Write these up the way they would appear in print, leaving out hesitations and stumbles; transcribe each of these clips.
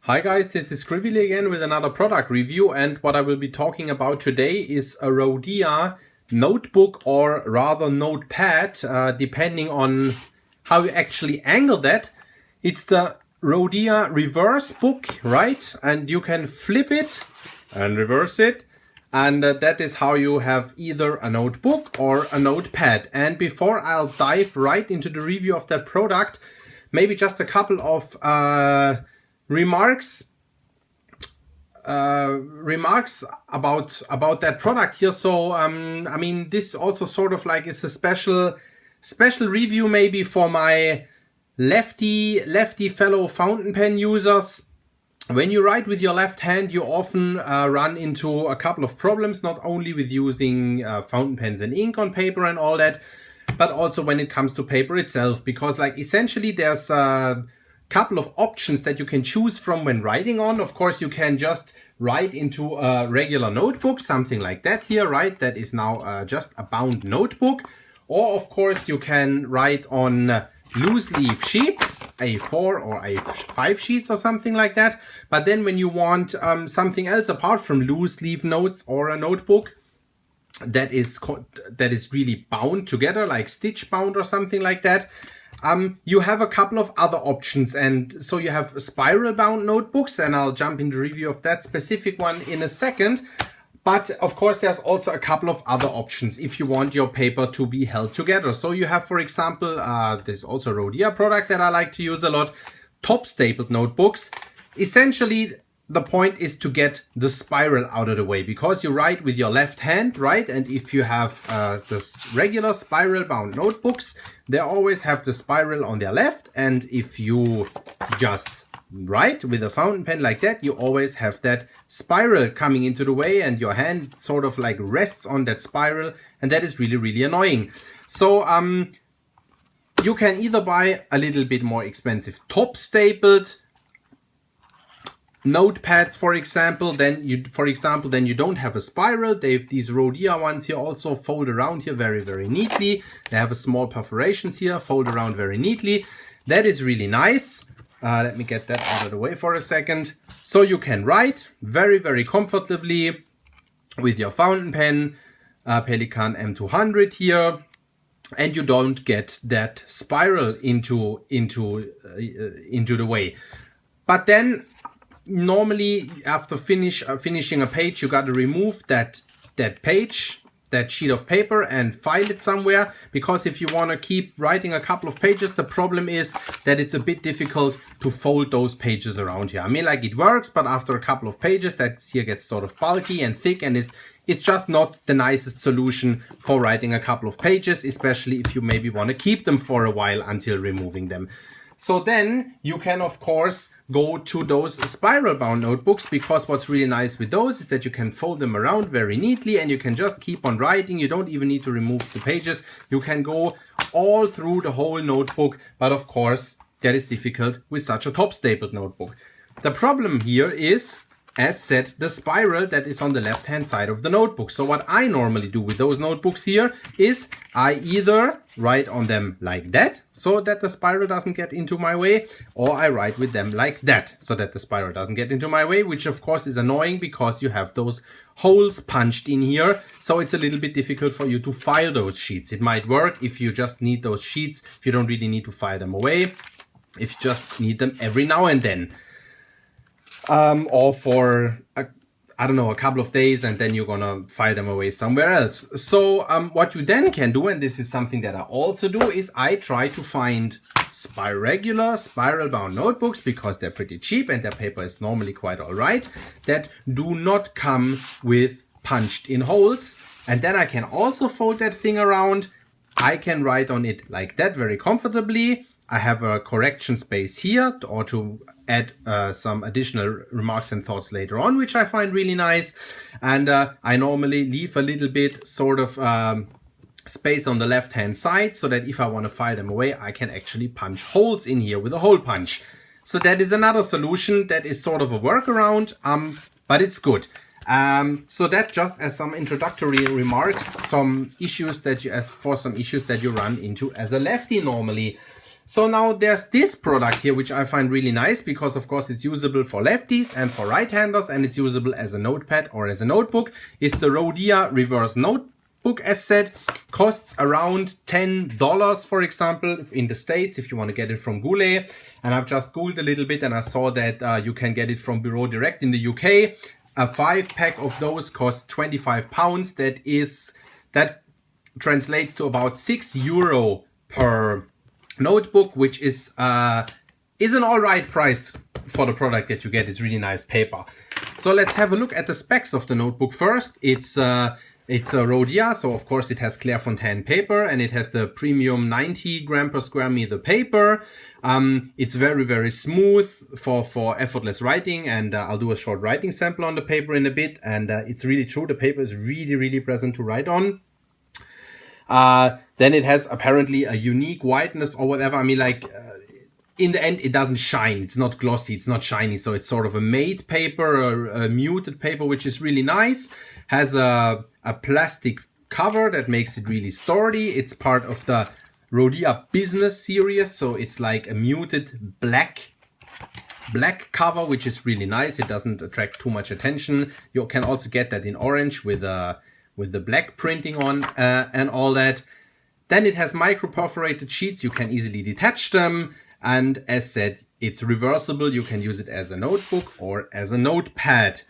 Hi guys, this is Scribbly again with another product review, and what I will be talking about today is a Rhodia notebook, or rather notepad, depending on how you actually angle that. It's the Rhodia reverse book, right? And you can flip it and reverse it, and that is how you have either a notebook or a notepad. And before I'll dive right into the review of that product, maybe just a couple of remarks about that product here. So I mean, this also sort of like is a special review maybe for my lefty fellow fountain pen users. When you write with your left hand, you often run into a couple of problems, not only with using fountain pens and ink on paper and all that, but also when it comes to paper itself, because like essentially there's a couple of options that you can choose from when writing on. Of course, you can just write into a regular notebook, something like that here, right? That is now just a bound notebook. Or of course, you can write on loose leaf sheets, A4 or A5 sheets or something like that. But then when you want something else apart from loose leaf notes or a notebook that is really bound together, like stitch bound or something like that, you have a couple of other options. And so you have spiral bound notebooks, and I'll jump into review of that specific one in a second. But of course, there's also a couple of other options if you want your paper to be held together. So you have, for example, there's also a Rhodia product that I like to use a lot, top stapled notebooks. Essentially, the point is to get the spiral out of the way, because you write with your left hand, right? And if you have this regular spiral bound notebooks, they always have the spiral on their left. And if you just write with a fountain pen like that, you always have that spiral coming into the way, and your hand sort of like rests on that spiral. And that is really, really annoying. So you can either buy a little bit more expensive top stapled notepads, for example. Then you don't have a spiral. These Rhodia ones here also fold around here very, very neatly. They have a small perforations here, fold around very neatly. That is really nice. Let me get that out of the way for a second. So you can write very, very comfortably with your fountain pen, Pelikan M200 here, and you don't get that spiral into the way. But then normally after finishing a page, you got to remove that sheet of paper and file it somewhere, because if you want to keep writing a couple of pages, the problem is that it's a bit difficult to fold those pages around here. I mean, like, it works, but after a couple of pages, that here gets sort of bulky and thick, and it's just not the nicest solution for writing a couple of pages, especially if you maybe want to keep them for a while until removing them. So then you can, of course, go to those spiral bound notebooks, because what's really nice with those is that you can fold them around very neatly, and you can just keep on writing. You don't even need to remove the pages. You can go all through the whole notebook, but of course that is difficult with such a top stapled notebook. The problem here is, as said, the spiral that is on the left hand side of the notebook. So what I normally do with those notebooks here is I either write on them like that, so that the spiral doesn't get into my way, or I write with them like that, so that the spiral doesn't get into my way, which of course is annoying because you have those holes punched in here. So it's a little bit difficult for you to file those sheets. It might work if you just need those sheets, if you don't really need to file them away, if you just need them every now and then. Or for, I don't know, a couple of days, and then you're gonna file them away somewhere else. So what you then can do, and this is something that I also do, is I try to find regular spiral bound notebooks, because they're pretty cheap and their paper is normally quite all right, that do not come with punched in holes. And then I can also fold that thing around. I can write on it like that very comfortably. I have a correction space here, or to add some additional remarks and thoughts later on, which I find really nice. And I normally leave a little bit sort of space on the left hand side, so that if I want to file them away, I can actually punch holes in here with a hole punch. So that is another solution that is sort of a workaround, but it's good. So that just as some introductory remarks, some issues that you run into as a lefty normally. So now there's this product here, which I find really nice because of course it's usable for lefties and for right-handers, and it's usable as a notepad or as a notebook. It's the Rhodia reverse notebook, as said. Costs around $10, for example, in the States, if you want to get it from Goulet. And I've just Googled a little bit and I saw that you can get it from Bureau Direct in the UK. A 5-pack of those costs £25. That translates to about €6 per notebook, which is an all right price for the product that you get. It's really nice paper. So let's have a look at the specs of the notebook first. It's a Rhodia, so of course it has Clairefontaine paper and it has the premium 90 gram per square meter paper. It's very, very smooth for effortless writing, and I'll do a short writing sample on the paper in a bit. And it's really true, the paper is really, really pleasant to write on. Then it has apparently a unique whiteness or whatever. I mean, like, in the end, it doesn't shine. It's not glossy, it's not shiny. So it's sort of a matte paper, a muted paper, which is really nice. Has a plastic cover that makes it really sturdy. It's part of the Rhodia Business series. So it's like a muted black cover, which is really nice. It doesn't attract too much attention. You can also get that in orange with the black printing on and all that. Then it has micro perforated sheets. You can easily detach them. And as said, it's reversible. You can use it as a notebook or as a notepad.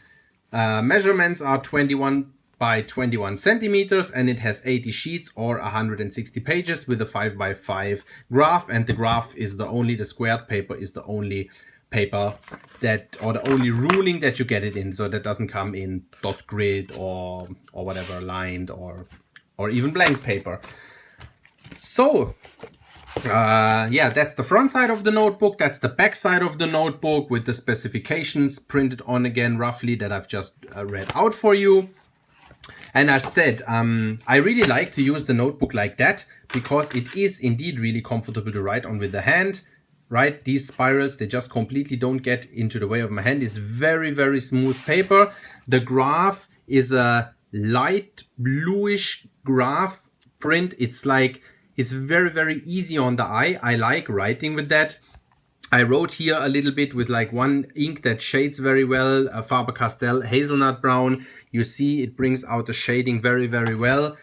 Measurements are 21 by 21 centimeters, and it has 80 sheets or 160 pages with a 5x5 graph. And the graph is the squared paper is the only paper or the only ruling that you get it in. So that doesn't come in dot grid or whatever, lined or even blank paper. So yeah, that's the front side of the notebook. That's the back side of the notebook with the specifications printed on again roughly that I've just read out for you. And as said, I really like to use the notebook like that because it is indeed really comfortable to write on with the hand. Right, these spirals, they just completely don't get into the way of my hand. It's very, very smooth paper. The graph is a light bluish graph print. It's very, very easy on the eye. I like writing with that. I wrote here a little bit with like one ink that shades very well, a Faber-Castell hazelnut brown. You see it brings out the shading very, very well.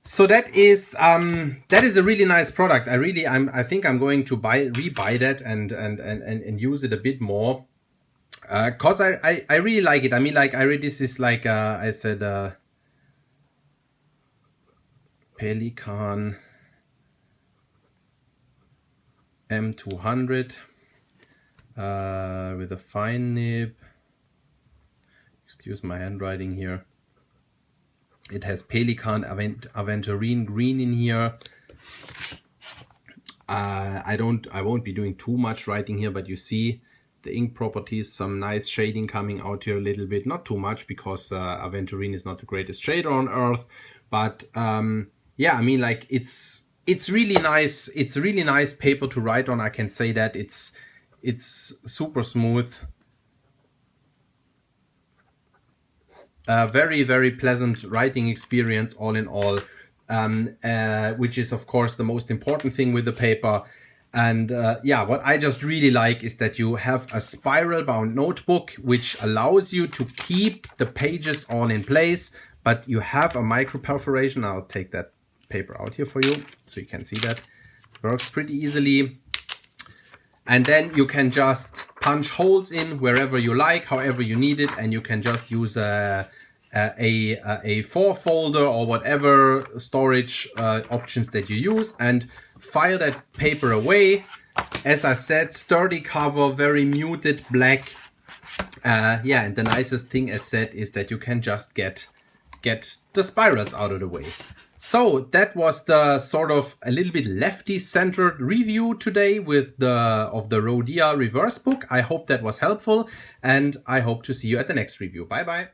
So that is a really nice product. I think I'm going to rebuy that and use it a bit more, cause I really like it. I mean, like, this is like I said, Pelikan M200 with a fine nib. Excuse my handwriting here. It has Pelikan Aventurine green in here. I won't be doing too much writing here, but you see the ink properties, some nice shading coming out here a little bit. Not too much because Aventurine is not the greatest shader on earth, but yeah, I mean, like, it's really nice. It's really nice paper to write on. I can say that it's super smooth. Very, very pleasant writing experience all in all, which is of course the most important thing with the paper. And yeah, what I just really like is that you have a spiral bound notebook which allows you to keep the pages all in place, but you have a micro perforation. I'll take that paper out here for you so you can see that. It works pretty easily. And then you can just punch holes in wherever you like, however you need it, and you can just use a 4-folder or whatever storage options that you use and file that paper away. As I said, sturdy cover, very muted black. Yeah, and the nicest thing, as said, is that you can just get the spirals out of the way. So that was the sort of a little bit lefty-centered review today of the Rhodia reverse book. I hope that was helpful, and I hope to see you at the next review. Bye bye.